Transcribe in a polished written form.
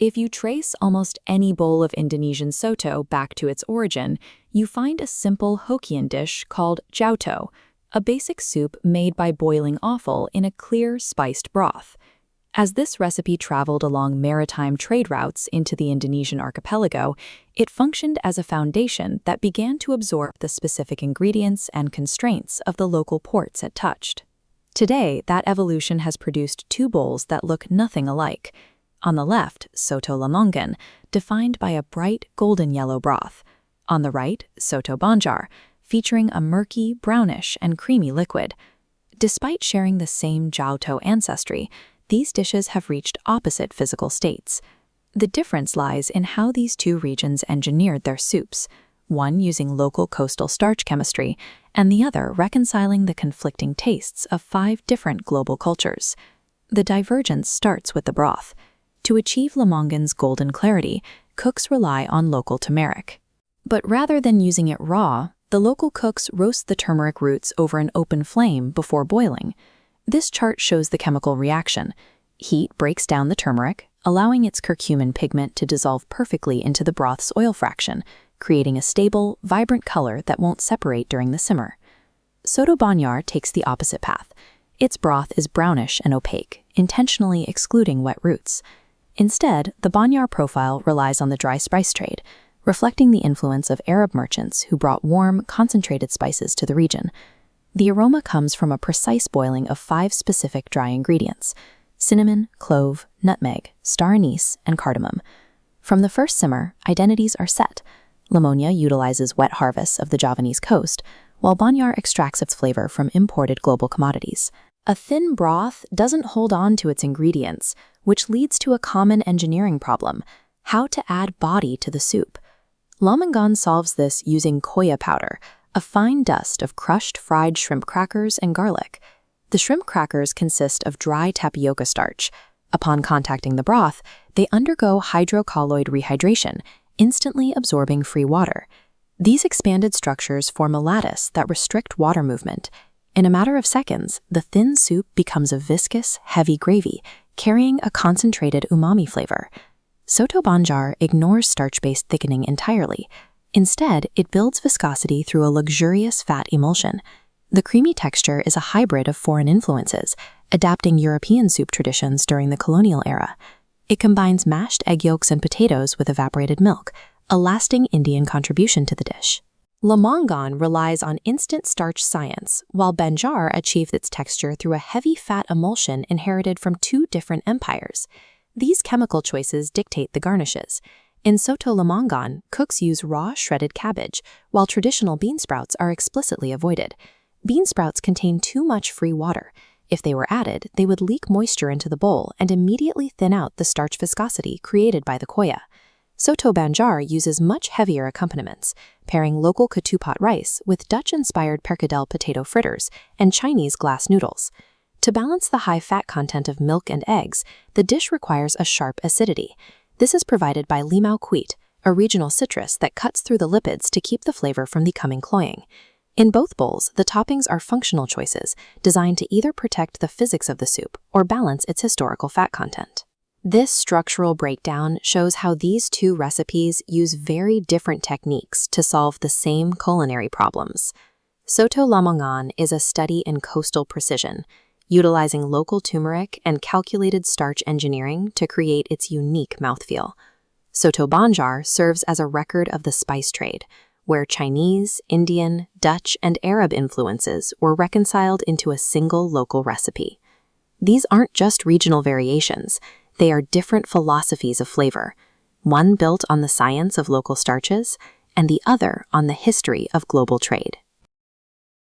If you trace almost any bowl of Indonesian soto back to its origin, you find a simple Hokkien dish called jauto, a basic soup made by boiling offal in a clear, spiced broth. As this recipe traveled along maritime trade routes into the Indonesian archipelago, it functioned as a foundation that began to absorb the specific ingredients and constraints of the local ports it touched. Today, that evolution has produced two bowls that look nothing alike. On the left, Soto Lamongan, defined by a bright golden yellow broth. On the right, Soto Banjar, featuring a murky, brownish, and creamy liquid. Despite sharing the same jauto ancestry, these dishes have reached opposite physical states. The difference lies in how these two regions engineered their soups, one using local coastal starch chemistry, and the other reconciling the conflicting tastes of 5 different global cultures. The divergence starts with the broth. To achieve Lamongan's golden clarity, cooks rely on local turmeric. But rather than using it raw, the local cooks roast the turmeric roots over an open flame before boiling. This chart shows the chemical reaction. Heat breaks down the turmeric, allowing its curcumin pigment to dissolve perfectly into the broth's oil fraction, creating a stable, vibrant color that won't separate during the simmer. Soto Banjar takes the opposite path. Its broth is brownish and opaque, intentionally excluding wet roots. Instead, the Banjar profile relies on the dry spice trade, reflecting the influence of Arab merchants who brought warm, concentrated spices to the region. The aroma comes from a precise boiling of 5 specific dry ingredients: cinnamon, clove, nutmeg, star anise, and cardamom. From the first simmer, identities are set. Lamongan utilizes wet harvests of the Javanese coast, while Banjar extracts its flavor from imported global commodities. A thin broth doesn't hold on to its ingredients, which leads to a common engineering problem: how to add body to the soup. Lamongan solves this using koya powder, a fine dust of crushed fried shrimp crackers and garlic. The shrimp crackers consist of dry tapioca starch. Upon contacting the broth, they undergo hydrocolloid rehydration, instantly absorbing free water. These expanded structures form a lattice that restrict water movement. In a matter of seconds, the thin soup becomes a viscous, heavy gravy, carrying a concentrated umami flavor. Soto Banjar ignores starch-based thickening entirely. Instead, it builds viscosity through a luxurious fat emulsion. The creamy texture is a hybrid of foreign influences, adapting European soup traditions during the colonial era. It combines mashed egg yolks and potatoes with evaporated milk, a lasting Indian contribution to the dish. Lamongan relies on instant starch science, while Banjar achieved its texture through a heavy fat emulsion inherited from 2 different empires. These chemical choices dictate the garnishes. In Soto Lamongan, cooks use raw shredded cabbage, while traditional bean sprouts are explicitly avoided. Bean sprouts contain too much free water. If they were added, they would leak moisture into the bowl and immediately thin out the starch viscosity created by the koya. Soto Banjar uses much heavier accompaniments, pairing local ketupat rice with Dutch-inspired perkedel potato fritters and Chinese glass noodles. To balance the high fat content of milk and eggs, the dish requires a sharp acidity. This is provided by limau quit, a regional citrus that cuts through the lipids to keep the flavor from becoming cloying. In both bowls, the toppings are functional choices designed to either protect the physics of the soup or balance its historical fat content. This structural breakdown shows how these two recipes use very different techniques to solve the same culinary problems. Soto Lamongan is a study in coastal precision, utilizing local turmeric and calculated starch engineering to create its unique mouthfeel. Soto Banjar serves as a record of the spice trade, where Chinese, Indian, Dutch, and Arab influences were reconciled into a single local recipe. These aren't just regional variations, they are different philosophies of flavor, one built on the science of local starches and the other on the history of global trade.